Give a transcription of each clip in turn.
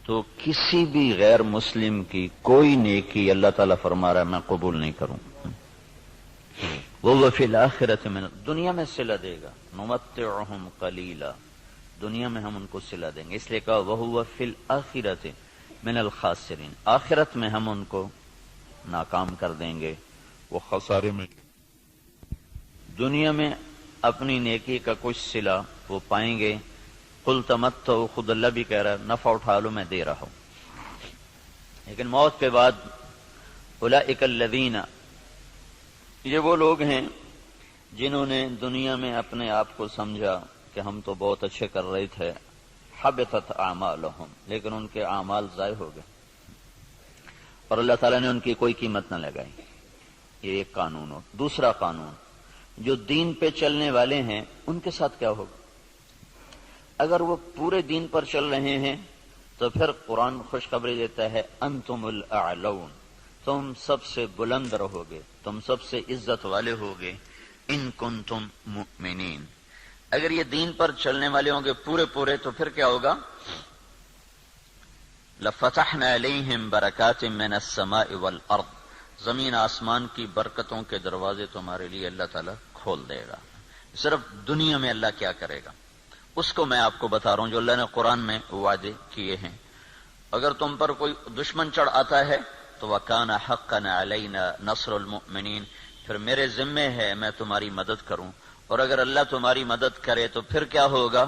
تو کسی بھی غیر مسلم کی کوئی نیکی اللہ تعالیٰ فرما رہا ہے میں قبول نہیں کروں. وہ فی الآخرۃ من، دنیا میں صلہ دے گا. نمتعہم قلیلا، دنیا میں ہم ان کو صلہ دیں گے. اس لیے کہا وہو فی الآخرۃ من الخاسرین، آخرت میں ہم ان کو ناکام کر دیں گے، وہ خسارے میں. دنیا میں اپنی نیکی کا کچھ صلہ وہ پائیں گے. قل تمتعوا، خود اللہ بھی کہہ رہا ہے نفع اٹھا لو میں دے رہا ہوں. لیکن موت کے بعد اولئک الذین، یہ وہ لوگ ہیں جنہوں نے دنیا میں اپنے آپ کو سمجھا کہ ہم تو بہت اچھے کر رہے تھے. حبطت اعمالہم، لیکن ان کے اعمال ضائع ہو گئے اور اللہ تعالیٰ نے ان کی کوئی قیمت نہ لگائی. یہ ایک قانون ہو. دوسرا قانون، جو دین پہ چلنے والے ہیں ان کے ساتھ کیا ہوگا؟ اگر وہ پورے دین پر چل رہے ہیں تو پھر قرآن خوشخبری دیتا ہے انتم الاعلون، تم سب سے بلند رہو گے، تم سب سے عزت والے ہوگے. ان کنتم مؤمنین، اگر یہ دین پر چلنے والے ہوں گے پورے تو پھر کیا ہوگا؟ لفتحنا علیہم برکات من السماء والارض، زمین آسمان کی برکتوں کے دروازے تمہارے لیے اللہ تعالیٰ کھول دے گا. صرف دنیا میں اللہ کیا کرے گا اس کو میں آپ کو بتا رہا ہوں، جو اللہ نے قرآن میں وعدے کیے ہیں. اگر تم پر کوئی دشمن چڑھ آتا ہے تو وَكَانَ حَقًّا عَلَيْنَا نَصْرُ الْمُؤْمِنِينَ، پھر میرے ذمے ہے میں تمہاری مدد کروں. اور اگر اللہ تمہاری مدد کرے تو پھر کیا ہوگا؟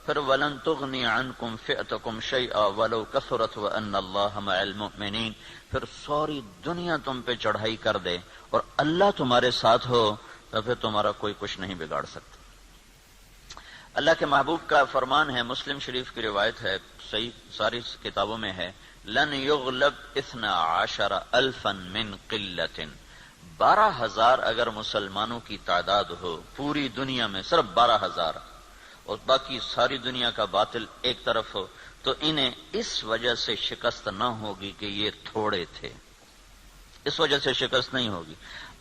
پھر وَلَن تُغْنِيَ عَنْكُمْ فِئْتُكُمْ شَيْئًا وَلَوْ كَثُرَتْ وَأَنَّ اللَّهَ مَعَ الْمُؤْمِنِينَ، پھر ساری دنیا تم پہ چڑھائی کر دے اور اللہ تمہارے ساتھ ہو تو پھر تمہارا کوئی کچھ نہیں بگاڑ سکتا. اللہ کے محبوب کا فرمان ہے، مسلم شریف کی روایت ہے، صحیح ساری کتابوں میں ہے، لن یغلب 12,000 من قلت، 12,000 اگر مسلمانوں کی تعداد ہو پوری دنیا میں، صرف 12,000، اور باقی ساری دنیا کا باطل ایک طرف ہو، تو انہیں اس وجہ سے شکست نہ ہوگی کہ یہ تھوڑے تھے، اس وجہ سے شکست نہیں ہوگی.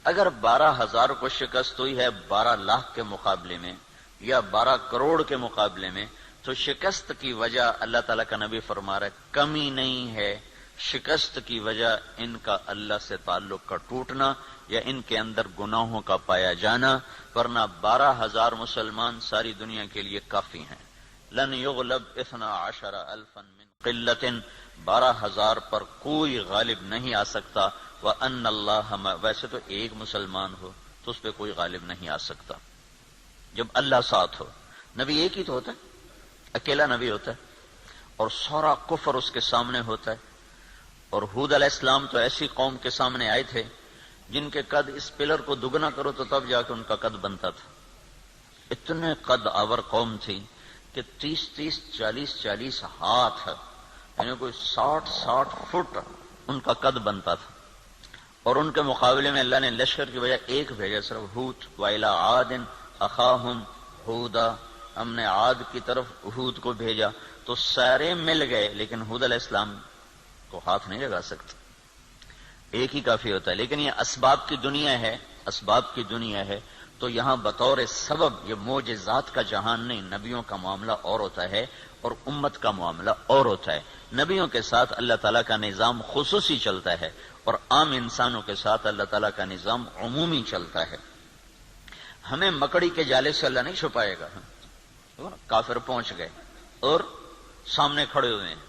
اگر 12,000 کو شکست ہوئی ہے 12 لاکھ کے مقابلے میں یا 12 کروڑ کے مقابلے میں، تو شکست کی وجہ اللہ تعالیٰ کا نبی فرما رہا ہے کمی نہیں ہے، شکست کی وجہ ان کا اللہ سے تعلق کا ٹوٹنا یا ان کے اندر گناہوں کا پایا جانا، ورنہ 12,000 مسلمان ساری دنیا کے لیے کافی ہیں. لن یغلب 12,000 من قلت، 12,000 پر کوئی غالب نہیں آ سکتا. وَأَنَّ اللَّهَ، ویسے تو ایک مسلمان ہو تو اس پہ کوئی غالب نہیں آ سکتا جب اللہ ساتھ ہو. نبی ایک ہی تو ہوتا ہے، اکیلا نبی ہوتا ہے اور سارا کفر اس کے سامنے ہوتا ہے. اور ہود علیہ السلام تو ایسی قوم کے سامنے آئے تھے جن کے قد اس پلر کو دگنا کرو تو تب جا کے ان کا قد بنتا تھا. اتنے قد آور قوم تھی کہ 30 40 ہاتھ، یعنی کوئی 60 فٹ ان کا قد بنتا تھا. اور ان کے مقابلے میں اللہ نے لشکر کی بجائے ایک بھیجا، صرف ہود. وَإِلَىٰ عَادٍ أَخَاهُمْ هُودًا، ہم نے عاد کی طرف ہود کو بھیجا تو سارے مل گئے لیکن ہود علیہ السلام کو ہاتھ نہیں لگا سکتے، ایک ہی کافی ہوتا ہے. لیکن یہ اسباب کی دنیا ہے، اسباب کی دنیا ہے، تو یہاں بطور سبب یہ معجزات کا جہان نہیں، نبیوں کا معاملہ اور ہوتا ہے اور امت کا معاملہ اور ہوتا ہے. نبیوں کے ساتھ اللہ تعالیٰ کا نظام خصوصی چلتا ہے اور عام انسانوں کے ساتھ اللہ تعالیٰ کا نظام عمومی چلتا ہے. ہمیں مکڑی کے جالے سے اللہ نہیں چھپائے گا. کافر پہنچ گئے اور سامنے کھڑے ہوئے ہیں،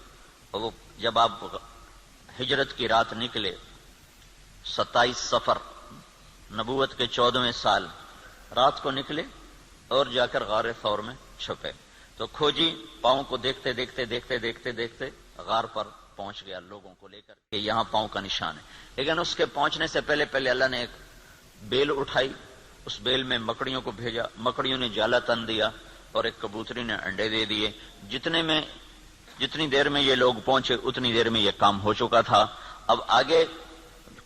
اور وہ جب آپ ہجرت کی رات نکلے 27 صفر نبوت کے 14ویں سال رات کو نکلے اور جا کر غار ثور میں چھپے، تو کھوجی پاؤں کو دیکھتے دیکھتے غار پر پہنچ گیا لوگوں کو لے کر کہ یہاں پاؤں کا نشان ہے. لیکن اس کے پہنچنے سے پہلے اللہ نے ایک بیل اٹھائی، اس بیل میں مکڑیوں کو بھیجا، مکڑیوں نے جالا تن دیا اور ایک کبوتری نے انڈے دے دیے. جتنی دیر میں یہ لوگ پہنچے اتنی دیر میں یہ کام ہو چکا تھا. اب آگے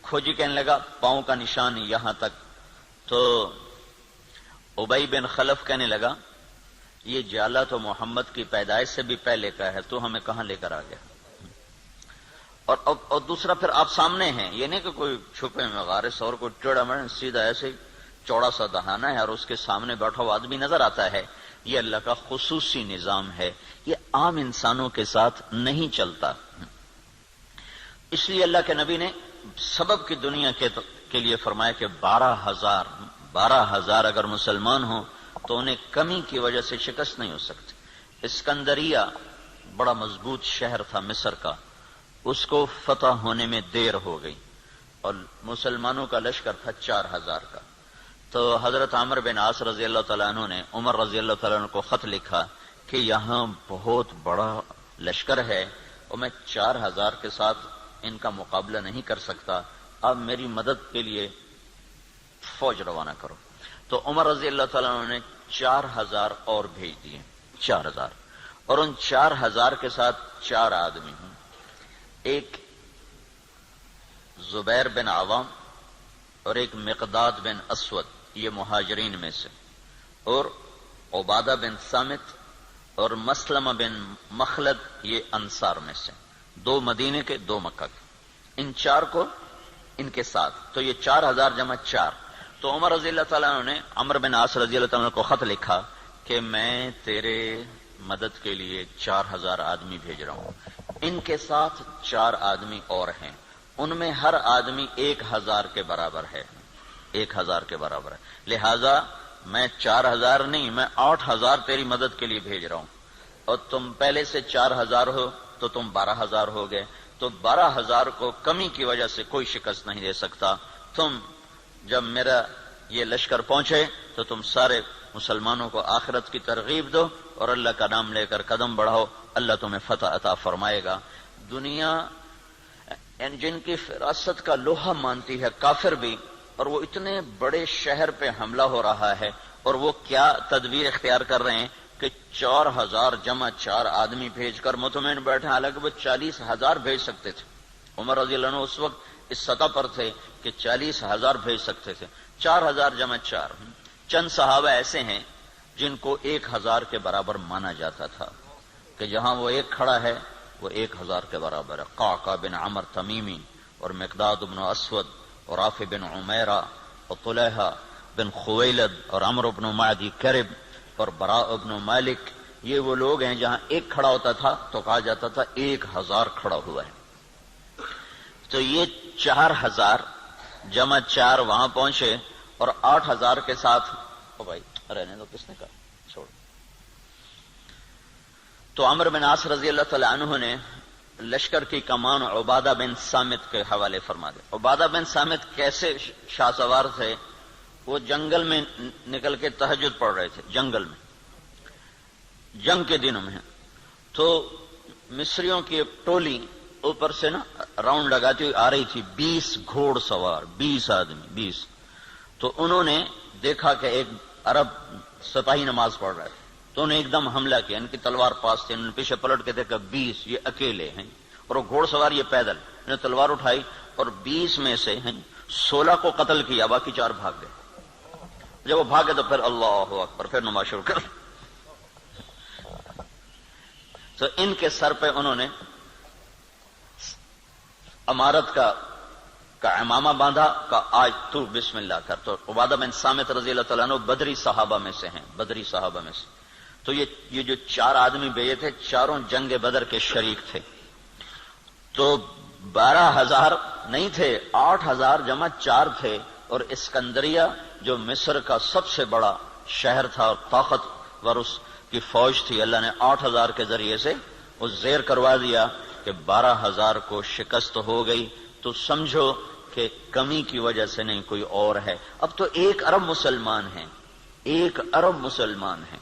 کھوجی کہنے لگا پاؤں کا نشان یہاں تک، تو ابی بن خلف کہنے لگا یہ جالا تو محمد کی پیدائش سے بھی پہلے کا ہے، تو ہمیں کہاں لے کر آ گیا. اور دوسرا پھر آپ سامنے ہیں، یہ نہیں کہ کوئی چھپے میں غار ثور کو ٹیڑھا مڑا، سیدھا ایسے چوڑا سا دہانہ ہے اور اس کے سامنے بیٹھا ہوا آدمی نظر آتا ہے. یہ اللہ کا خصوصی نظام ہے، یہ عام انسانوں کے ساتھ نہیں چلتا. اس لیے اللہ کے نبی نے سبب کی دنیا کے لیے فرمایا کہ 12,000 اگر مسلمان ہوں تو انہیں کمی کی وجہ سے شکست نہیں ہو سکتی۔ اسکندریہ بڑا مضبوط شہر تھا مصر کا، اس کو فتح ہونے میں دیر ہو گئی اور مسلمانوں کا لشکر تھا 4,000 کا۔ تو حضرت عمرو بن عاص رضی اللہ تعالیٰ عنہ نے عمر رضی اللہ تعالیٰ عنہ کو خط لکھا کہ یہاں بہت بڑا لشکر ہے اور میں 4,000 کے ساتھ ان کا مقابلہ نہیں کر سکتا، اب میری مدد کے لیے فوج روانہ کرو۔ تو عمر رضی اللہ تعالیٰ عنہ نے 4,000 اور بھیج دیے، 4,000، اور ان 4,000 کے ساتھ 4 آدمی ہوں، ایک زبیر بن عوام اور ایک مقداد بن اسود، یہ مہاجرین میں سے، اور عبادہ بن صامت اور مسلمہ بن مخلد، یہ انصار میں سے، 2 مدینے کے 2 مکہ کے، ان 4 کو ان کے ساتھ، تو یہ 4,000 جمع 4۔ تو عمر رضی اللہ تعالیٰ عنہ نے عمرو بن عاص رضی اللہ تعالیٰ عنہ کو خط لکھا کہ میں تیرے مدد کے لیے 4,000 آدمی بھیج رہا ہوں، ان کے ساتھ 4 آدمی اور ہیں، ان میں ہر آدمی 1,000 کے برابر ہے، 1,000 کے برابر ہے، لہذا میں 4,000 نہیں، میں 8,000 تیری مدد کے لیے بھیج رہا ہوں، اور تم پہلے سے 4,000 ہو تو تم 12,000 ہو گئے، تو 12,000 کو کمی کی وجہ سے کوئی شکست نہیں دے سکتا۔ تم جب میرا یہ لشکر پہنچے تو تم سارے مسلمانوں کو آخرت کی ترغیب دو اور اللہ کا نام لے کر قدم بڑھاؤ، اللہ تمہیں فتح عطا فرمائے گا۔ دنیا جن کی فراست کا لوہا مانتی ہے کافر بھی، اور وہ اتنے بڑے شہر پہ حملہ ہو رہا ہے، اور وہ کیا تدبیر اختیار کر رہے ہیں کہ 4,000 جمع 4 آدمی بھیج کر مطمئن بیٹھے، حالانکہ وہ 40,000 بھیج سکتے تھے۔ عمر رضی اللہ عنہ اس وقت اس سطح پر تھے کہ 40,000 بھیج سکتے تھے، 4,000 جمع 4۔ چند صحابہ ایسے ہیں جن کو 1,000 کے برابر مانا جاتا تھا کہ جہاں وہ ایک کھڑا ہے وہ 1,000 کے برابر ہے، قعقاع بن عمر تمیمی اور مقداد بن اسود اور رافع بن عمیرہ اور طلحہ بن خویلد اور عمرو بن معدی کرب اور براء بن مالک، یہ وہ لوگ ہیں جہاں ایک کھڑا ہوتا تھا تو کہا جاتا تھا 1,000 کھڑا ہوا ہے۔ تو یہ 4,000 جمع 4 وہاں پہنچے اور 8,000 کے ساتھ، او بھائی رہنے دو، کس نے کہا چھوڑ۔ تو عمرو بن عاص رضی اللہ تعالی عنہ نے لشکر کی کمان عبادہ بن صامت کے حوالے فرما دے۔ عبادہ بن صامت کیسے شاہ سوار تھے؟ وہ جنگل میں نکل کے تہجد پڑھ رہے تھے، جنگل میں، جنگ کے دنوں میں، تو مصریوں کی ایک ٹولی اوپر سے نا راؤنڈ لگاتی ہوئی آ رہی تھی، 20 گھوڑ سوار، 20 آدمی، 20۔ تو انہوں نے دیکھا کہ ایک عرب سپاہی نماز پڑھ رہا ہے، تو انہیں ایک دم حملہ کیا، ان کی تلوار پاس تھی، انہوں نے پیچھے پلٹ کے دیکھا 20 یہ اکیلے ہیں، اور وہ گھوڑ سوار یہ پیدل، انہوں نے تلوار اٹھائی اور 20 میں سے 16 کو قتل کیا، باقی 4 بھاگ گئے۔ جب وہ بھاگے تو پھر اللہ اکبر، پھر نماز شروع کر۔ تو ان کے سر پہ انہوں نے امارت کا امامہ باندھا کہ آج تو بسم اللہ کر۔ تو عبادہ بن صامت رضی اللہ تعالیٰ عنہ بدری صحابہ میں سے ہیں، بدری صحابہ میں سے۔ تو یہ جو 4 آدمی بھیجے تھے، چاروں جنگ بدر کے شریک تھے۔ تو 12,000 نہیں تھے، 8,000 جمع 4 تھے، اور اسکندریہ جو مصر کا سب سے بڑا شہر تھا اور طاقتور اس کی فوج تھی، اللہ نے 8,000 کے ذریعے سے وہ زیر کروا دیا کہ 12,000 کو شکست ہو گئی۔ تو سمجھو کہ کمی کی وجہ سے نہیں، کوئی اور ہے۔ اب تو 1 ارب مسلمان ہیں، 1 ارب مسلمان ہیں،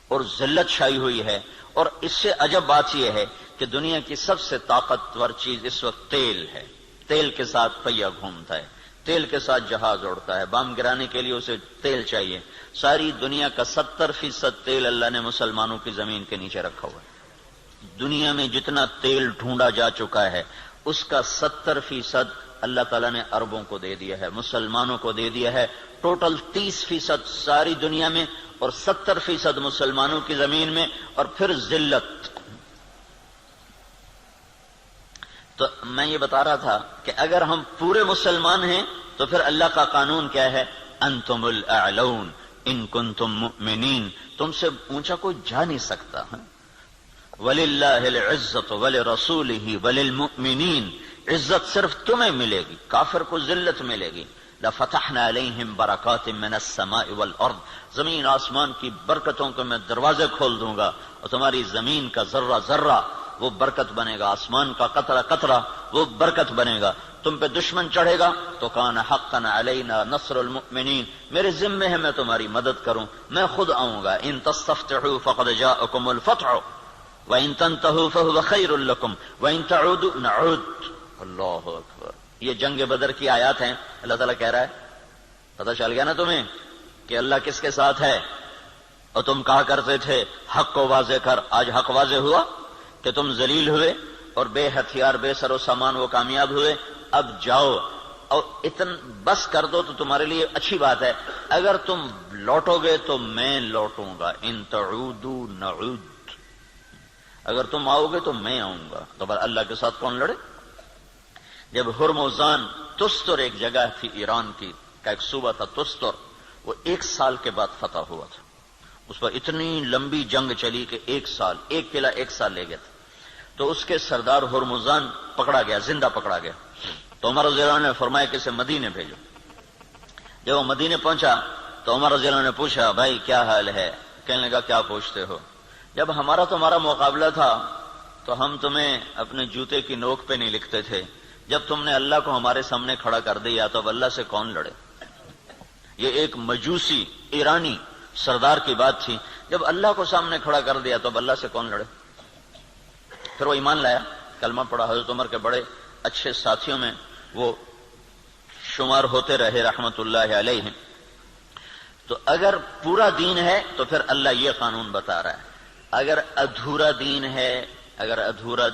اور ذلت چھائی ہوئی ہے۔ اور اس سے عجب بات یہ ہے کہ دنیا کی سب سے طاقتور چیز اس وقت تیل ہے، تیل کے ساتھ پہیہ گھومتا ہے، تیل کے ساتھ جہاز اڑتا ہے، بم گرانے کے لیے اسے تیل چاہیے۔ ساری دنیا کا 70% تیل اللہ نے مسلمانوں کی زمین کے نیچے رکھا ہوا ہے۔ دنیا میں جتنا تیل ڈھونڈا جا چکا ہے اس کا 70% اللہ تعالیٰ نے عربوں کو دے دیا ہے، مسلمانوں کو دے دیا ہے۔ ٹوٹل 30% ساری دنیا میں اور 70% مسلمانوں کی زمین میں، اور پھر ذلت۔ تو میں یہ بتا رہا تھا کہ اگر ہم پورے مسلمان ہیں تو پھر اللہ کا قانون کیا ہے؟ انتم الاعلون ان کنتم مؤمنین، تم سے اونچا کوئی جا نہیں سکتا۔ وَلِلَّهِ الْعِزَّةُ وَلِرَسُولِهِ وَلِلْمُؤْمِنِينَ، عزت صرف تمہیں ملے گی، کافر کو ذلت ملے گی۔ لَفَتَحْنَا عَلَيْهِمْ بَرَكَاتٍ مِّنَ السَّمَاءِ وَالْأَرْضِ، زمین آسمان کی برکتوں کے میں دروازے کھول دوں گا، اور تمہاری زمین کا ذرہ ذرہ وہ برکت بنے گا، آسمان کا قطرہ قطرہ وہ برکت بنے گا۔ تم پہ دشمن چڑھے گا تو کان حقا علینا نصر المؤمنین، میرے ذمے ہے میں تمہاری مدد کروں، میں خود آؤں گا۔ ان تستفتحوا فقد جاءکم الفتح وان تنتهوا فهو خیر لکم وان تعودوا نعود۔ اللہ اکبر، یہ جنگ بدر کی آیات ہیں۔ اللہ تعالیٰ کہہ رہا ہے پتہ چل گیا نا تمہیں کہ اللہ کس کے ساتھ ہے، اور تم کہا کرتے تھے حق کو واضح کر، آج حق واضح ہوا کہ تم ذلیل ہوئے اور بے ہتھیار بے سر و سامان وہ کامیاب ہوئے۔ اب جاؤ اور بس کر دو تو تمہارے لیے اچھی بات ہے، اگر تم لوٹو گے تو میں لوٹوں گا۔ ان تعودوا نعود، اگر تم آؤ گے تو میں آؤں گا۔ تو بھلا اللہ کے ساتھ کون لڑے؟ جب ہرمزان، تستر ایک جگہ تھی ایران کی کا ایک صوبہ تھا تستر، وہ 1 سال کے بعد فتح ہوا تھا۔ اس پر اتنی لمبی جنگ چلی کہ 1 سال، ایک قلعہ 1 سال لے گیا تھا۔ تو اس کے سردار ہرمزان پکڑا گیا، زندہ پکڑا گیا۔ تو عمر رضی اللہ عنہ نے فرمایا کہ اسے مدینے بھیجو۔ جب وہ مدینے پہنچا تو عمر رضی اللہ عنہ نے پوچھا بھائی کیا حال ہے؟ کہنے لگا کیا پوچھتے ہو؟ جب ہمارا تمہارا مقابلہ تھا تو ہم تمہیں اپنے جوتے کی نوک پہ نہیں لکھتے تھے، جب تم نے اللہ کو ہمارے سامنے کھڑا کر دیا تو اب اللہ سے کون لڑے؟ یہ ایک مجوسی ایرانی سردار کی بات تھی، جب اللہ کو سامنے کھڑا کر دیا تو اب اللہ سے کون لڑے؟ پھر وہ ایمان لایا، کلمہ پڑھا، حضرت عمر کے بڑے اچھے ساتھیوں میں وہ شمار ہوتے رہے رحمت اللہ علیہ۔ تو اگر پورا دین ہے تو پھر اللہ یہ قانون بتا رہا ہے، اگر ادھورا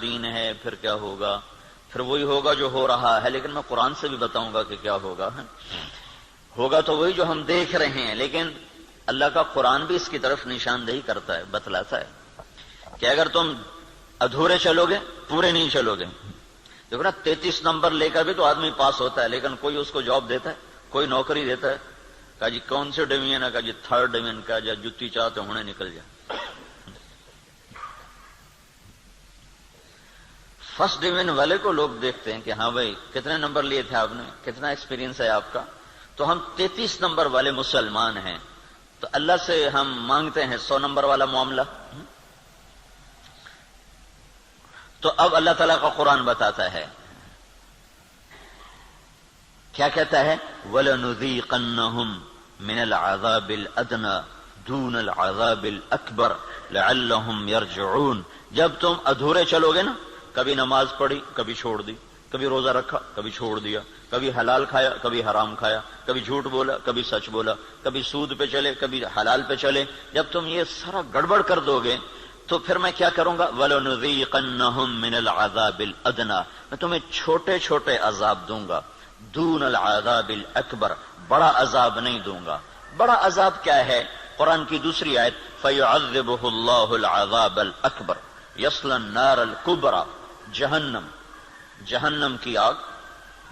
دین ہے پھر کیا ہوگا؟ پھر وہی ہوگا جو ہو رہا ہے، لیکن میں قرآن سے بھی بتاؤں گا کہ کیا ہوگا۔ ہوگا تو وہی جو ہم دیکھ رہے ہیں، لیکن اللہ کا قرآن بھی اس کی طرف نشاندہی کرتا ہے، بتلاتا ہے کہ اگر تم ادھورے چلو گے، پورے نہیں چلو گے۔ دیکھو نا 33 نمبر لے کر بھی تو آدمی پاس ہوتا ہے، لیکن کوئی اس کو جاب دیتا ہے، کوئی نوکری دیتا ہے۔ کہا جی کون سے ڈویژن ہے؟ کہا جی 3rd ڈویژن کا، جا جتی چاہتے ہونے نکل جائے۔ 1st ڈویژن والے کو لوگ دیکھتے ہیں کہ ہاں بھائی کتنے نمبر لیے تھے آپ نے، کتنا ایکسپیرینس ہے آپ کا؟ تو ہم 33 نمبر والے مسلمان ہیں، تو اللہ سے ہم مانگتے ہیں 100 نمبر والا معاملہ۔ تو اب اللہ تعالیٰ کا قرآن بتاتا ہے، کیا کہتا ہے؟ وَلَنُذِيقَنَّهُمْ مِنَ الْعَذَابِ الْأَدْنَى دُونَ الْعَذَابِ الْأَكْبَرِ لَعَلَّهُمْ يَرْجِعُونَ۔ جب تم ادھورے چلو گے نا، کبھی نماز پڑھی کبھی چھوڑ دی، کبھی روزہ رکھا کبھی چھوڑ دیا، کبھی حلال کھایا کبھی حرام کھایا، کبھی جھوٹ بولا کبھی سچ بولا، کبھی سود پہ چلے کبھی حلال پہ چلے، جب تم یہ سارا گڑبڑ کر دو گے تو پھر میں کیا کروں گا؟ وَلَنُذِيقَنَّهُمْ مِنَ الْعَذَابِ الْأَدْنَى، میں تمہیں چھوٹے چھوٹے عذاب دوں گا، دون العذاب الاکبر، بڑا عذاب نہیں دوں گا۔ بڑا عذاب کیا ہے؟ قرآن کی دوسری آیت فَيُعَذِّبُهُ اللَّهُ الْعَذَابَ الْأَكْبَرَ يَصْلَى النَّارَ الْكُبْرَى، جہنم کی آگ،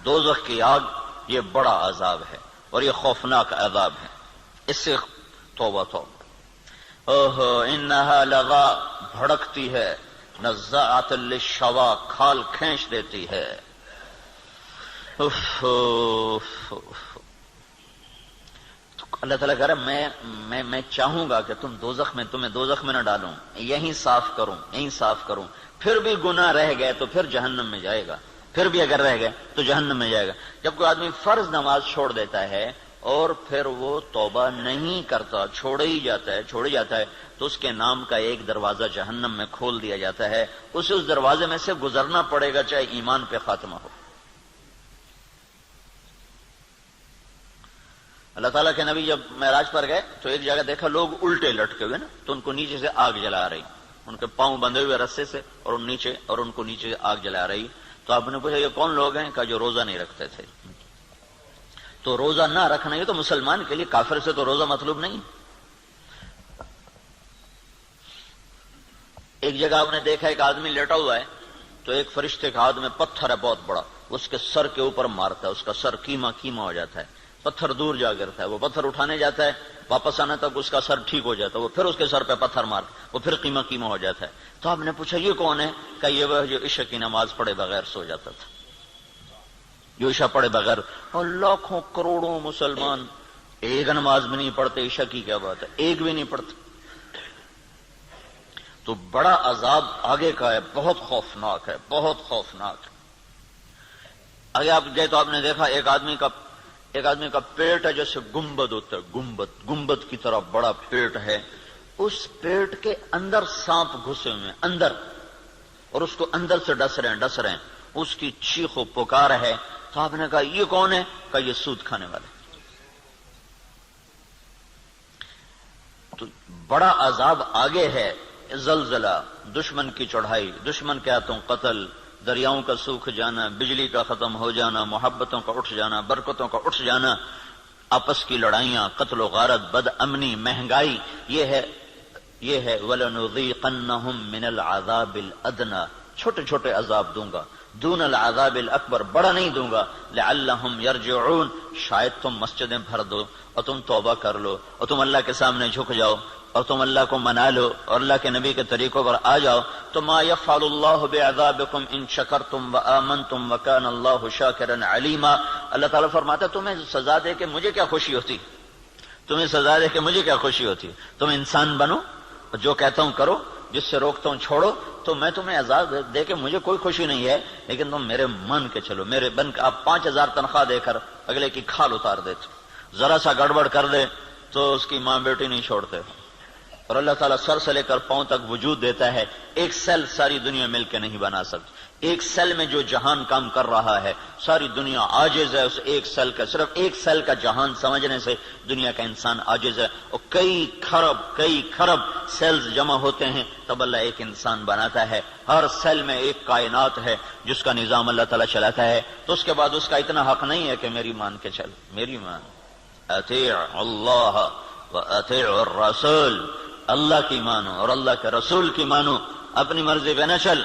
دوزخ کی آگ، یہ بڑا عذاب ہے اور یہ خوفناک عذاب ہے۔ اس سے توبہ توبہ۔ اوہو انہا لغا، بھڑکتی ہے، نزاعۃ للشوا، کھال کھینچ دیتی ہے۔ اللہ تعالیٰ کہہ رہا ہے میں چاہوں گا کہ تمہیں دوزخ میں نہ ڈالوں، یہیں صاف کروں، پھر بھی گناہ رہ گئے تو پھر جہنم میں جائے گا، پھر بھی اگر رہ گئے تو جہنم میں جائے گا۔ جب کوئی آدمی فرض نماز چھوڑ دیتا ہے اور پھر وہ توبہ نہیں کرتا، چھوڑی جاتا ہے تو اس کے نام کا ایک دروازہ جہنم میں کھول دیا جاتا ہے، اسے اس دروازے میں سے گزرنا پڑے گا چاہے ایمان پہ خاتمہ ہو۔ اللہ تعالیٰ کے نبی جب معراج پر گئے تو ایک جگہ دیکھا لوگ الٹے لٹکے ہوئے نا، تو ان کو نیچے سے آگ جلا رہی، ان کے پاؤں بندھے ہوئے رسے سے اور ان کو نیچے سے آگ جلا رہی۔ تو آپ نے پوچھا یہ کون لوگ ہیں؟ کہا جو روزہ نہیں رکھتے تھے۔ تو روزہ نہ رکھنا یہ تو مسلمان کے لیے، کافر سے تو روزہ مطلوب نہیں۔ ایک جگہ آپ نے دیکھا ایک آدمی لیٹا ہوا ہے تو ایک فرشتے کا ہاتھ میں پتھر ہے بہت بڑا، اس کے سر کے اوپر مارتا ہے، اس کا سر کیما ہو جاتا ہے، پتھر دور جا گرتا ہے، وہ پتھر اٹھانے جاتا ہے، واپس آنے تک اس کا سر ٹھیک ہو جاتا ہے، وہ پھر اس کے سر پہ پتھر مارتا ہے، وہ پھر کیما ہو جاتا ہے۔ تو آپ نے پوچھا یہ کون ہے؟ کہ یہ وہ جو عشاء کی نماز پڑھے بغیر سو جاتا تھا۔ جو عشاء پڑھے بغیر، اور لاکھوں کروڑوں مسلمان ایک نماز بھی نہیں پڑھتے، عشاء کی کیا بات ہے، ایک بھی نہیں پڑھتے. تو بڑا عذاب آگے کا ہے، بہت خوفناک ہے، بہت خوفناک ہے. آگے آپ گئے تو آپ نے دیکھا ایک آدمی کا پیٹ ہے جیسے گنبد ہوتا ہے، گنبد کی طرح بڑا پیٹ ہے، اس پیٹ کے اندر سانپ گھسے ہوئے ہیں اندر، اور اس کو اندر سے ڈس رہے ہیں، اس کی چیخ و پکار ہے. تو آپ نے کہا یہ کون ہے؟ کہا یہ سود کھانے والے. تو بڑا عذاب آگے ہے، زلزلہ، دشمن کی چڑھائی، دشمن کے ہاتھوں قتل، دریاؤں کا سوکھ جانا، بجلی کا ختم ہو جانا، محبتوں کا اٹھ جانا، برکتوں کا اٹھ جانا، آپس کی لڑائیاں، قتل و غارت، بد امنی، مہنگائی. یہ ہے وَلَنُذِيقَنَّهُم مِّنَ الْعَذَابِ الْأَدْنَىٰ، چھوٹے چھوٹے عذاب دوں گا، دون العذاب الاکبر، بڑا نہیں دوں گا. لعلہم یرجعون، شاید تم مسجدیں بھر دو اور تم توبہ کر لو اور تم اللہ کے سامنے جھک جاؤ اور تم اللہ کو منا لو اور اللہ کے نبی کے طریقوں پر آ جاؤ. تو ما یفعل اللہ بعذابکم ان شکرتم وآمنتم وکان اللہ شاکرا علیما. اللہ تعالیٰ فرماتا ہے تمہیں سزا دے کے مجھے کیا خوشی ہوتی، تمہیں سزا دے کے مجھے کیا خوشی ہوتی. تم انسان بنو، جو کہتا ہوں کرو، جس سے روکتا ہوں چھوڑو، تو میں تمہیں عذاب دے کے مجھے کوئی خوشی نہیں ہے، لیکن تم میرے مان کے چلو، میرے بن کے. آپ 5000 تنخواہ دے کر اگلے کی کھال اتار دیتے، ذرا سا گڑبڑ کر دے تو اس کی ماں بیٹی نہیں چھوڑتے. اور اللہ تعالیٰ سر سے لے کر پاؤں تک وجود دیتا ہے، ایک سیل ساری دنیا مل کے نہیں بنا سکتی. ایک سیل میں جو جہان کام کر رہا ہے ساری دنیا عاجز ہے اس ایک سیل کا. صرف ایک سیل کا جہان سمجھنے سے دنیا کا انسان عاجز ہے. اور کئی خرب سیلز جمع ہوتے ہیں تب اللہ ایک انسان بناتا ہے. ہر سیل میں ایک کائنات ہے جس کا نظام اللہ تعالیٰ چلاتا ہے. تو اس کے بعد اس کا اتنا حق نہیں ہے کہ میری مان کے چل، میری مان. اطیع اللہ و اطیع الرسول، اللہ کی مانو اور اللہ کے رسول کی مانو، اپنی مرضی پہ نہ چل.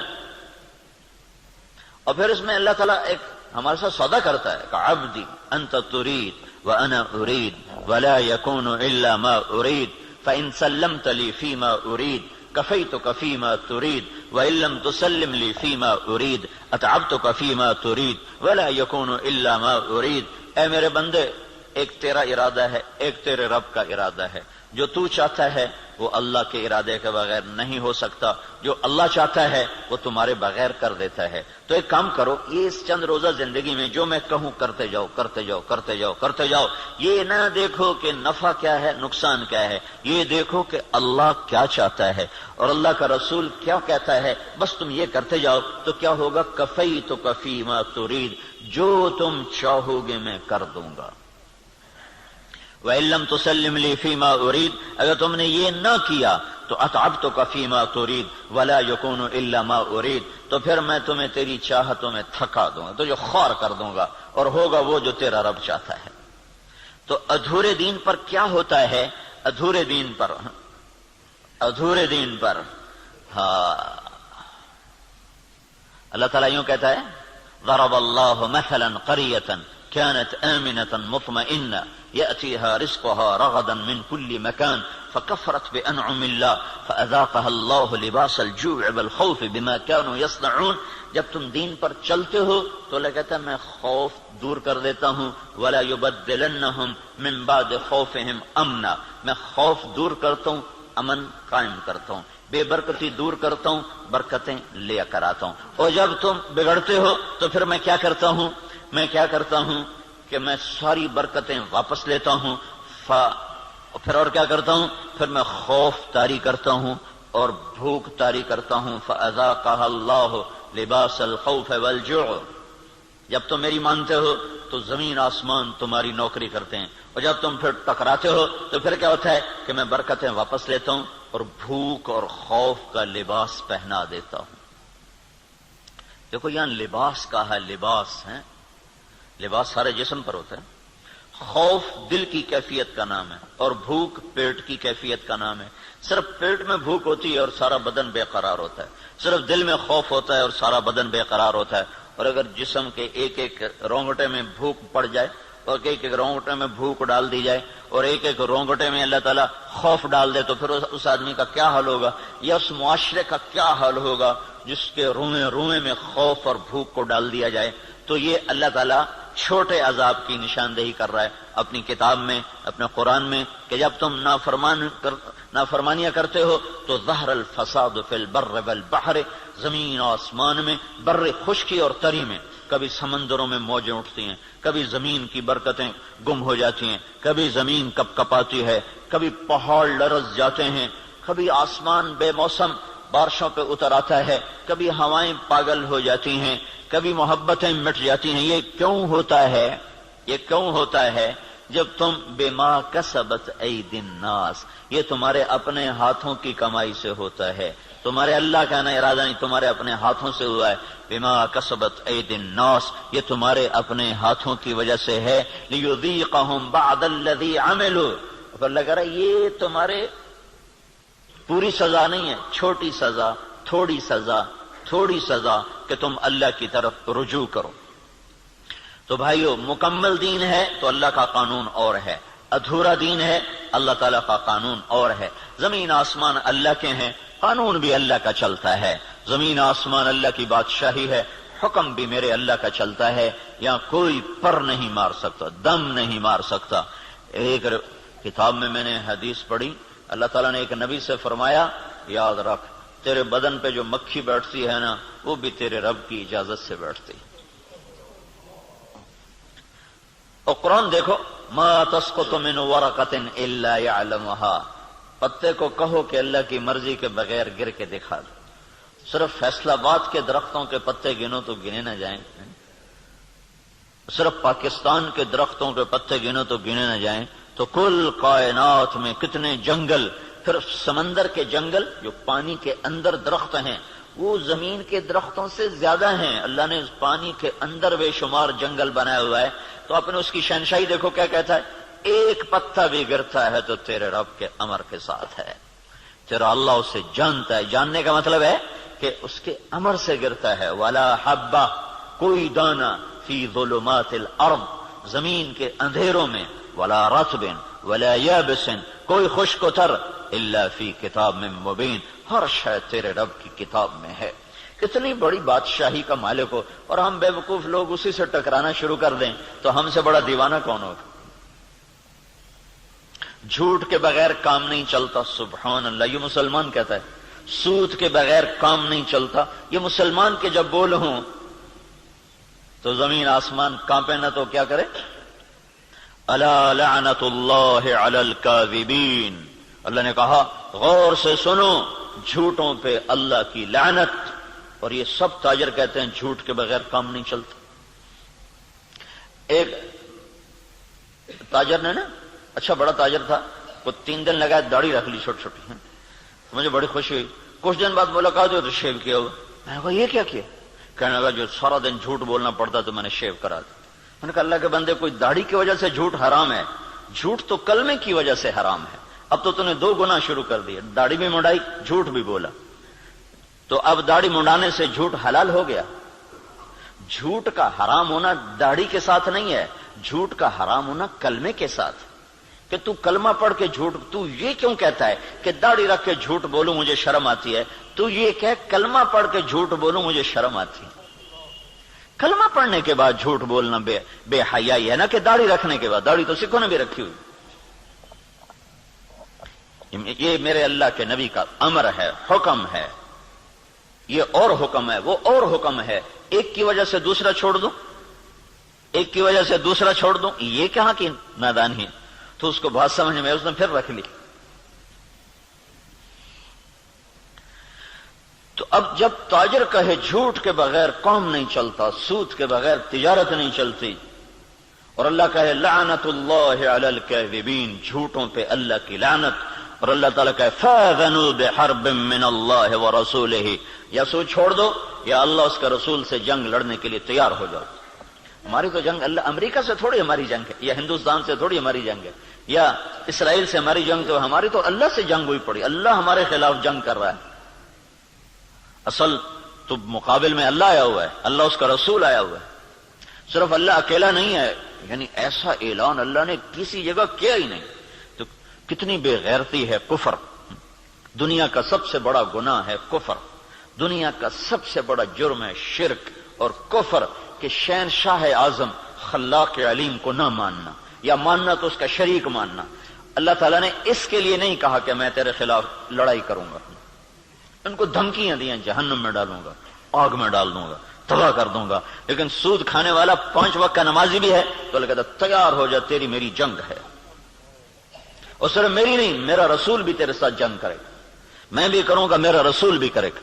اور پھر اس میں اللہ تعالیٰ ایک ہمارے ساتھ سودا کرتا ہے کہ عبدی انت ترید وانا ارید ولا يكون الا ما ارید فان سلمت لي فيما ارید کفیتک فيما ترید وان لم تسلم لي فيما ارید اتعبتک فيما ترید ولا يكون الا ما ارید. اے میرے بندے، ایک تیرا ارادہ ہے، ایک تیرے رب کا ارادہ ہے. جو تو چاہتا ہے وہ اللہ کے ارادے کے بغیر نہیں ہو سکتا، جو اللہ چاہتا ہے وہ تمہارے بغیر کر دیتا ہے. تو ایک کام کرو، یہ اس چند روزہ زندگی میں جو میں کہوں کرتے جاؤ کرتے جاؤ کرتے جاؤ کرتے جاؤ. یہ نہ دیکھو کہ نفع کیا ہے نقصان کیا ہے، یہ دیکھو کہ اللہ کیا چاہتا ہے اور اللہ کا رسول کیا کہتا ہے. بس تم یہ کرتے جاؤ تو کیا ہوگا، کفیتک فیما ترید، جو تم چاہو گے میں کر دوں گا. وَإِن لَّمْ تُسَلِّمْ لِي فِيمَا أُرِيدُ، اگر تم نے یہ نہ کیا تو أَتْعَبْتُكَ فِيمَا تُرِيدُ وَلَا يَكُونُ إِلَّا مَا أُرِيدُ، تو پھر میں تمہیں تیری چاہتوں میں تھکا دوں گا، تو جو خوار کر دوں گا اور ہوگا وہ جو تیرا رب چاہتا ہے. تو ادھورے دین پر کیا ہوتا ہے، ادھورے دین پر ہاں اللہ تعالیٰ یوں کہتا ہے ضرب اللہ مثلا قریة كانت آمنة مطمئنة يأتيها رزقها رغدا من كل مكان فكفرت بأنعم الله فأذاقها الله لباس الجوع والخوف بما كانوا يصنعون. جب تم دین پر چلتے ہو تو اللہ کہتا ہے میں خوف دور کر دیتا ہوں، ولا يبدلنهم من بعد خوفهم امنا، میں خوف دور کرتا ہوں، امن قائم کرتا ہوں، بے برکتی دور کرتا ہوں، برکتیں لے کر آتا ہوں. اور جب تم بگڑتے ہو تو پھر میں کیا کرتا ہوں کہ میں ساری برکتیں واپس لیتا ہوں. پھر اور کیا کرتا ہوں، پھر میں خوف طاری کرتا ہوں اور بھوک طاری کرتا ہوں. فَأَذَاقَهَا اللَّهُ لِبَاسَ الْخَوْفِ وَالْجُوعِ. جب تم میری مانتے ہو تو زمین آسمان تمہاری نوکری کرتے ہیں، اور جب تم پھر ٹکراتے ہو تو پھر کیا ہوتا ہے کہ میں برکتیں واپس لیتا ہوں اور بھوک اور خوف کا لباس پہنا دیتا ہوں. دیکھو یہاں لباس کا ہے، لباس ہے، لباس سارے جسم پر ہوتا ہے. خوف دل کی کیفیت کا نام ہے اور بھوک پیٹ کی کیفیت کا نام ہے. صرف پیٹ میں بھوک ہوتی ہے اور سارا بدن بے قرار ہوتا ہے، صرف دل میں خوف ہوتا ہے اور سارا بدن بے قرار ہوتا ہے. اور اگر جسم کے ایک ایک رونگٹے میں بھوک پڑ جائے اور ایک ایک رونگٹے میں بھوک ڈال دی جائے اور ایک ایک رونگٹے میں اللہ تعالیٰ خوف ڈال دے تو پھر اس آدمی کا کیا حال ہوگا، یا اس معاشرے کا کیا حال ہوگا جس کے روئیں روئیں میں خوف اور بھوک کو ڈال دیا جائے. تو یہ اللہ تعالیٰ چھوٹے عذاب کی نشاندہی کر رہا ہے اپنی کتاب میں، اپنے قرآن میں، کہ جب تم نافرمانیاں کرتے ہو تو ظہر الفساد فی البر والبحر، زمین و آسمان میں، بر خشکی اور تری میں، کبھی سمندروں میں موجیں اٹھتی ہیں، کبھی زمین کی برکتیں گم ہو جاتی ہیں، کبھی زمین کپ کپاتی ہے، کبھی پہاڑ لرز جاتے ہیں، کبھی آسمان بے موسم بارشوں پہ اتر آتا ہے، کبھی ہوائیں پاگل ہو جاتی ہیں، کبھی محبتیں مٹ جاتی ہیں۔ یہ کیوں ہوتا ہے؟ یہ کیوں ہوتا ہے؟ جب تم بما کسبت ایدی الناس، یہ تمہارے اپنے ہاتھوں کی کمائی سے ہوتا ہے، تمہارے اللہ کا ارادہ نہیں، تمہارے اپنے ہاتھوں سے ہوا ہے۔ بما کسبت ایدی الناس، یہ تمہارے اپنے ہاتھوں کی وجہ سے ہے۔ لیذیقہم بعد الذی عملوا، اللہ کہہ رہا ہے یہ تمہارے پوری سزا نہیں ہے، چھوٹی سزا، تھوڑی سزا، تھوڑی سزا کہ تم اللہ کی طرف رجوع کرو۔ تو بھائیو، مکمل دین ہے تو اللہ کا قانون اور ہے، ادھورا دین ہے اللہ تعالیٰ کا قانون اور ہے۔ زمین آسمان اللہ کے ہیں، قانون بھی اللہ کا چلتا ہے۔ زمین آسمان اللہ کی بادشاہی ہے، حکم بھی میرے اللہ کا چلتا ہے، یہاں کوئی پر نہیں مار سکتا، دم نہیں مار سکتا۔ ایک کتاب میں نے حدیث پڑھی، اللہ تعالیٰ نے ایک نبی سے فرمایا، یاد رکھ تیرے بدن پہ جو مکھی بیٹھتی ہے نا، وہ بھی تیرے رب کی اجازت سے بیٹھتی۔ اور قرآن دیکھو، ما تسقط من ورقۃ الا يعلمها، پتے کو کہو کہ اللہ کی مرضی کے بغیر گر کے دکھا دو۔ صرف فیصلہ آباد کے درختوں کے پتے گنو تو گنے نہ جائیں، صرف پاکستان کے درختوں کے پتے گنو تو گنے نہ جائیں، تو کل کائنات میں کتنے جنگل، پھر سمندر کے جنگل جو پانی کے اندر درخت ہیں وہ زمین کے درختوں سے زیادہ ہیں۔ اللہ نے پانی کے اندر بے شمار جنگل بنایا ہوا ہے، تو آپ نے اس کی شہنشاہی دیکھو کیا کہتا ہے، ایک پتا بھی گرتا ہے تو تیرے رب کے امر کے ساتھ ہے، تیرا اللہ اسے جانتا ہے۔ جاننے کا مطلب ہے کہ اس کے امر سے گرتا ہے۔ ولا حبہ، کوئی دانہ، فی ظلمات الارض، زمین کے اندھیروں میں، ولا رطب ولا یابس، کوئی خشک و تر، الا فی کتاب من مبین، ہر شے تیرے رب کی کتاب میں ہے۔ اتنی بڑی بادشاہی کا مالک ہو، اور ہم بے وقوف لوگ اسی سے ٹکرانا شروع کر دیں تو ہم سے بڑا دیوانہ کون ہوگا؟ جھوٹ کے بغیر کام نہیں چلتا، سبحان اللہ، یہ مسلمان کہتا ہے۔ سود کے بغیر کام نہیں چلتا، یہ مسلمان کے جب بول ہوں تو زمین آسمان کانپے نہ تو کیا کرے؟ الا لعنت اللہ علی الکاذبین، اللہ نے کہا غور سے سنو، جھوٹوں پہ اللہ کی لعنت۔ اور یہ سب تاجر کہتے ہیں جھوٹ کے بغیر کام نہیں چلتا۔ ایک تاجر نے نا، اچھا بڑا تاجر تھا، وہ 3 دن لگا داڑھی رکھ لی چھوٹی چھوٹی، مجھے بڑی خوشی ہوئی۔ کچھ دن بعد ملاقات ہوئی تو شیو کیا ہوا۔ میں نے کہا یہ کیا کیا؟ کہنے لگا جو سارا دن جھوٹ بولنا پڑتا تو میں نے شیو کرا دیا۔ میں نے کہا اللہ کے بندے، کوئی داڑھی کی وجہ سے جھوٹ حرام ہے؟ جھوٹ تو کلمے کی وجہ سے حرام ہے۔ اب تو نے 2 گناہ شروع کر دیے، داڑھی بھی منڈائی، جھوٹ بھی بولا، تو اب داڑھی منڈانے سے جھوٹ حلال ہو گیا۔ جھوٹ کا حرام ہونا داڑھی کے ساتھ نہیں ہے، جھوٹ کا حرام ہونا کلمے کے ساتھ، کہ تو کلمہ پڑھ کے جھوٹ، تو یہ کیوں کہتا ہے کہ داڑھی رکھ کے جھوٹ بولوں مجھے شرم آتی ہے؟ تو یہ کہ کلمہ پڑھ کے جھوٹ بولوں مجھے شرم آتی ہے۔ کلمہ پڑھنے کے بعد جھوٹ بولنا بے حیائی ہے نا، کہ داڑھی رکھنے کے بعد؟ داڑھی تو سکھوں نے بھی رکھی ہوئی۔ یہ میرے اللہ کے نبی کا امر ہے، حکم ہے، یہ اور حکم ہے، وہ اور حکم ہے۔ ایک کی وجہ سے دوسرا چھوڑ دوں، ایک کی وجہ سے دوسرا چھوڑ دوں، یہ کہاں کی نادانی ہے؟ تو اس کو بات سمجھ میں اس نے پھر رکھ لی۔ تو اب جب تاجر کہے جھوٹ کے بغیر کام نہیں چلتا، سود کے بغیر تجارت نہیں چلتی، اور اللہ کہے لعنت اللہ علی الکاذبین، جھوٹوں پہ اللہ کی لعنت، اور اللہ تعالیٰ کہے فاذنوا بحرب من اللہ ورسولہ، یا سود چھوڑ دو یا اللہ اس کا رسول سے جنگ لڑنے کے لیے تیار ہو جاؤ۔ ہماری تو جنگ اللہ، امریکہ سے تھوڑی ہماری جنگ ہے، یا ہندوستان سے تھوڑی ہماری جنگ ہے، یا اسرائیل سے ہماری جنگ، تو ہماری تو اللہ سے جنگ ہوئی پڑی، اللہ ہمارے خلاف جنگ کر رہا ہے۔ اصل تو مقابل میں اللہ آیا ہوا ہے، اللہ اس کا رسول آیا ہوا ہے، صرف اللہ اکیلا نہیں ہے، یعنی ایسا اعلان اللہ نے کسی جگہ کیا ہی نہیں۔ تو کتنی بے غیرتی ہے کفر، دنیا کا سب سے بڑا گناہ ہے کفر، دنیا کا سب سے بڑا جرم ہے شرک اور کفر، کہ شہنشاہ اعظم خلاق علیم کو نہ ماننا، یا ماننا تو اس کا شریک ماننا۔ اللہ تعالیٰ نے اس کے لیے نہیں کہا کہ میں تیرے خلاف لڑائی کروں گا، ان کو دھمکیاں دیں جہنم میں ڈالوں گا، آگ میں ڈال دوں گا، تباہ کر دوں گا۔ لیکن سود کھانے والا 5 وقت کا نمازی بھی ہے تو اللہ کہتا تیار ہو جا، تیری میری جنگ ہے، اور صرف میری نہیں، میرا رسول بھی تیرے ساتھ جنگ کرے گا، میں بھی کروں گا، میرا رسول بھی کرے گا۔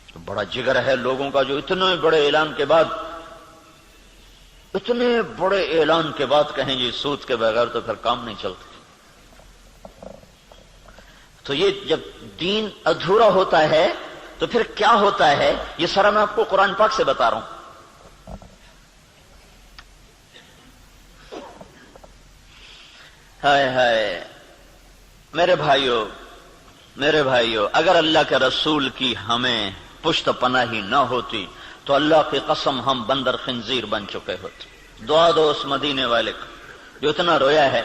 تو بڑا جگر ہے لوگوں کا جو اتنے بڑے اعلان کے بعد کہیں جی سود کے بغیر تو پھر کام نہیں چلتا۔ تو یہ جب دین ادھورا ہوتا ہے تو پھر کیا ہوتا ہے، یہ سارا میں آپ کو قرآن پاک سے بتا رہا ہوں۔ ہائے ہائے میرے بھائیو، اگر اللہ کے رسول کی ہمیں پشت پناہی نہ ہوتی تو اللہ کی قسم ہم بندر خنزیر بن چکے ہوتے۔ دعا دو اس مدینے والے کو جو اتنا رویا ہے۔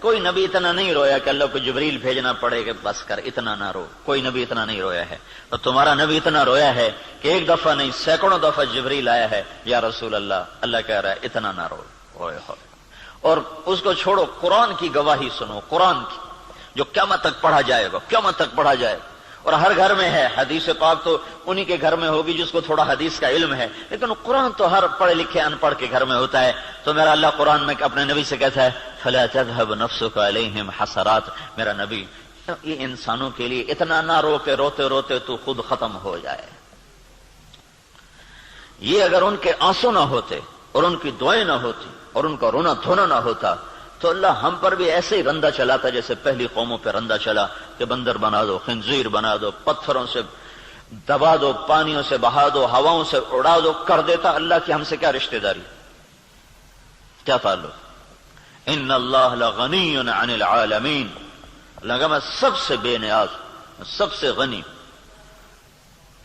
کوئی نبی اتنا نہیں رویا کہ اللہ کو جبریل بھیجنا پڑے کہ بس کر، اتنا نہ رو۔ کوئی نبی اتنا نہیں رویا ہے، اور تمہارا نبی اتنا رویا ہے کہ ایک دفعہ نہیں سینکڑوں دفعہ جبریل آیا ہے، یا رسول اللہ کہہ رہا ہے اتنا نہ رو۔ اور اس کو چھوڑو، قرآن کی گواہی سنو، قرآن کی جو قیامت تک پڑھا جائے گا، قیامت تک پڑھا جائے گا، اور ہر گھر میں ہے۔ حدیث پاک تو انہی کے گھر میں ہوگی جس کو تھوڑا حدیث کا علم ہے، لیکن قرآن تو ہر پڑھے لکھے ان پڑھ کے گھر میں ہوتا ہے۔ تو میرا اللہ قرآن میں اپنے نبی سے کہتا ہے فَلَا تَذْهَبْ نَفْسُكَ عَلَيْهِمْ حَسَرَاتٍ، میرا نبی یہ انسانوں کے لیے اتنا نہ رو کہ روتے روتے تو خود ختم ہو جائے۔ یہ اگر ان کے آنسو نہ ہوتے اور ان کی دعائیں نہ ہوتی اور ان کا رونا دھونا نہ ہوتا تو اللہ ہم پر بھی ایسے ہی رندہ چلاتا جیسے پہلی قوموں پہ رندہ چلا کہ بندر بنا دو، خنزیر بنا دو، پتھروں سے دبا دو، پانیوں سے بہا دو، ہواؤں سے اڑا دو، کر دیتا۔ اللہ کی ہم سے کیا رشتہ داری، کیا تعلق؟ ان اللہ لغنی عن العالمین، لگا میں سب سے بے نیاز، سب سے غنی۔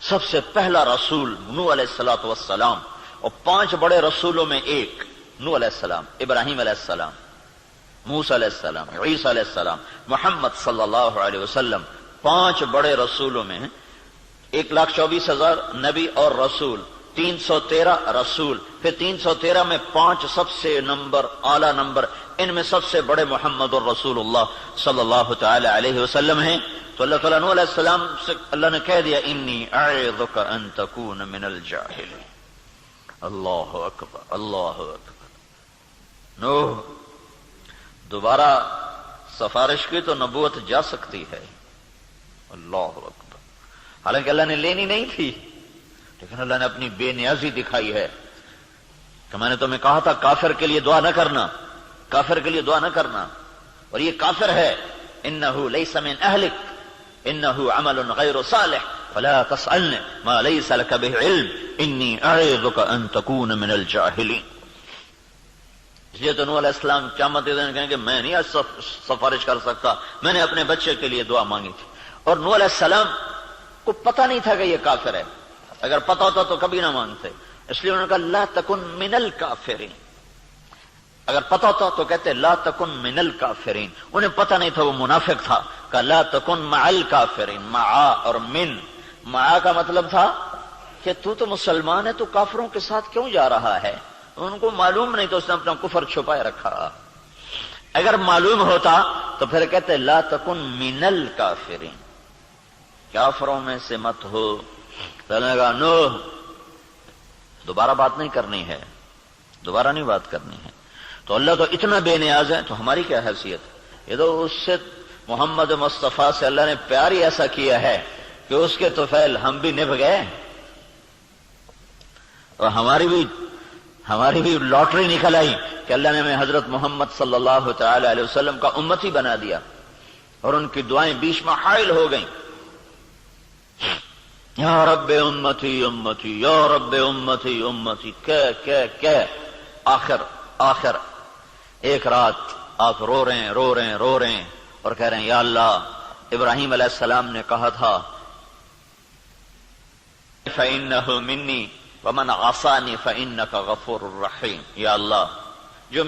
سب سے پہلا رسول نوح علیہ السلام، اور 5 بڑے رسولوں میں ایک نوح علیہ السلام، ابراہیم علیہ السلام، موسیٰ علیہ السلام، عیسیٰ علیہ السلام، محمد صلی اللہ علیہ وسلم۔ 5 بڑے رسولوں میں 1,24,000 نبی اور رسول، 313 رسول، پھر 313 میں 5 سب سے اعلیٰ نمبر، ان میں سب سے بڑے محمد الرسول اللہ صلی اللہ تعالی علیہ وسلم ہیں۔ تو اللہ تعالیٰ نوح علیہ السلام سے اللہ نے کہہ دیا انی اعظک ان تکون من الجاہلین۔ اللہ اکبر، اللہ اکبر۔ نوح دوبارہ سفارش کی تو نبوت جا سکتی ہے، اللہ اکبر۔ حالانکہ اللہ نے لینی نہیں تھی، لیکن اللہ نے اپنی بے نیازی دکھائی ہے کہ میں نے تمہیں کہا تھا کافر کے لیے دعا نہ کرنا، کافر کے لیے دعا نہ کرنا، اور یہ کافر ہے۔ انہ لیس من اہلک انہ عمل غیر صالح فلا تسألنی ما لیس لک به علم انی اعظک ان تکون من الجاہلین۔ اس لیے تو نوح علیہ السلام قیامت کے دن کہیں گے میں نہیں آج سفارش کر سکتا، میں نے اپنے بچے کے لیے دعا مانگی تھی۔ اور نوح علیہ السلام کو پتہ نہیں تھا کہ یہ کافر ہے، اگر پتہ ہوتا تو کبھی نہ مانگتے، اس لیے انہوں نے کہا لا تکن من الکافرین۔ اگر پتہ ہوتا تو کہتے لا تکن من الکافرین، انہیں پتہ نہیں تھا، وہ منافق تھا، کہ لا تکن مع الکافرین۔ مع اور من، مع کا مطلب تھا کہ تو مسلمان ہے تو کافروں کے ساتھ کیوں جا رہا ہے؟ ان کو معلوم نہیں تو اس نے اپنا کفر چھپائے رکھا۔ اگر معلوم ہوتا تو پھر کہتے لا تکن من الکافرین، کافروں میں سے مت ہو۔ کہا نوح دوبارہ بات نہیں کرنی ہے، دوبارہ نہیں بات کرنی ہے۔ تو اللہ تو اتنا بے نیاز ہے، تو ہماری کیا حیثیت؟ یہ تو اس سے محمد مصطفیٰ سے اللہ نے پیار ہی ایسا کیا ہے کہ اس کے طفیل ہم بھی نبھ گئے، اور ہماری بھی لاٹری نکل آئی کہ اللہ نے ہمیں حضرت محمد صلی اللہ تعالی علیہ وسلم کا امتی بنا دیا، اور ان کی دعائیں بیچ میں حائل ہو گئیں۔ یا رب امتی امتی، یا رب امتی امتی، کہ آخر ایک رات آپ رو رہے ہیں اور کہہ رہے ہیں یا اللہ، ابراہیم علیہ السلام نے کہا تھا فَإِنَّهُ مِنِّي وَمَنْ عَصَانِي فَإِنَّكَ غَفُورٌ رَحِيمٌ۔ یا اللہ جو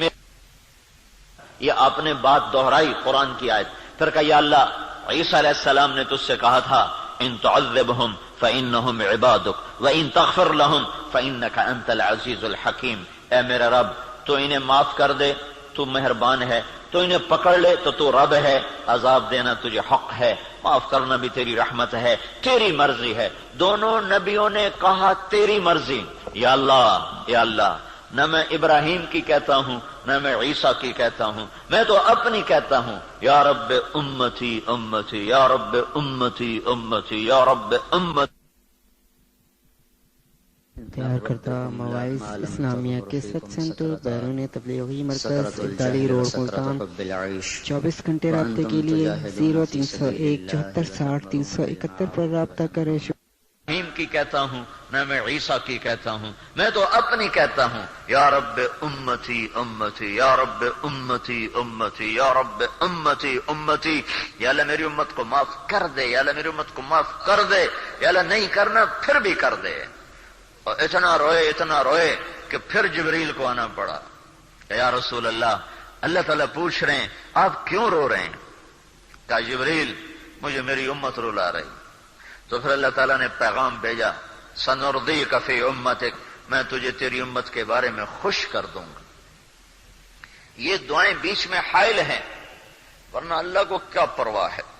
یہ آپ نے بات دہرائی قرآن کی آیت، پھر کہا یا اللہ عیسیٰ علیہ السلام نے تجھ سے کہا تھا ان تعذبهم فإنهم عبادك وإن تغفر لهم فإنك أنت العزيز الحكيم۔ اے میرا رب تو انہیں معاف کر دے، تو مہربان ہے، تو انہیں پکڑ لے تو رب ہے، عذاب دینا تجھے حق ہے، معاف کرنا بھی تیری رحمت ہے، تیری مرضی ہے۔ دونوں نبیوں نے کہا تیری مرضی، یا اللہ یا اللہ، نہ میں ابراہیم کی کہتا ہوں نہ میں عیسیٰ کی کہتا ہوں، میں تو اپنی کہتا ہوں، یا رب امتی امتی یا رب امتی امتی یا رب امتی۔ تیار کردہ مواعظ اسلامیہ کے ست سینٹر بیرون تبلیغی مرکز ابدالی روڈ ملتان 24 گھنٹے رابطے کے لیے 0301 74 60 371 پر رابطہ کریں۔ ابراہیم کی کہتا ہوں نہ میں عیسیٰ کی کہتا ہوں، میں تو اپنی کہتا ہوں، یا رب امتی امتی یا رب امتی امتی یا رب امتی امتی۔ یا اللہ میری امت کو معاف کر دے، یا اللہ میری امت کو معاف کر دے، یا اللہ نہیں کرنا پھر بھی کر دے۔ اور اتنا روئے کہ پھر جبریل کو آنا پڑا، یا رسول اللہ، اللہ تعالیٰ پوچھ رہے ہیں آپ کیوں رو رہے ہیں؟ کہا جبریل مجھے میری امت رلا رہی۔ تو پھر اللہ تعالیٰ نے پیغام بھیجا، سنردیک فی امتک، میں تجھے تیری امت کے بارے میں خوش کر دوں گا۔ یہ دعائیں بیچ میں حائل ہیں، ورنہ اللہ کو کیا پرواہ ہے۔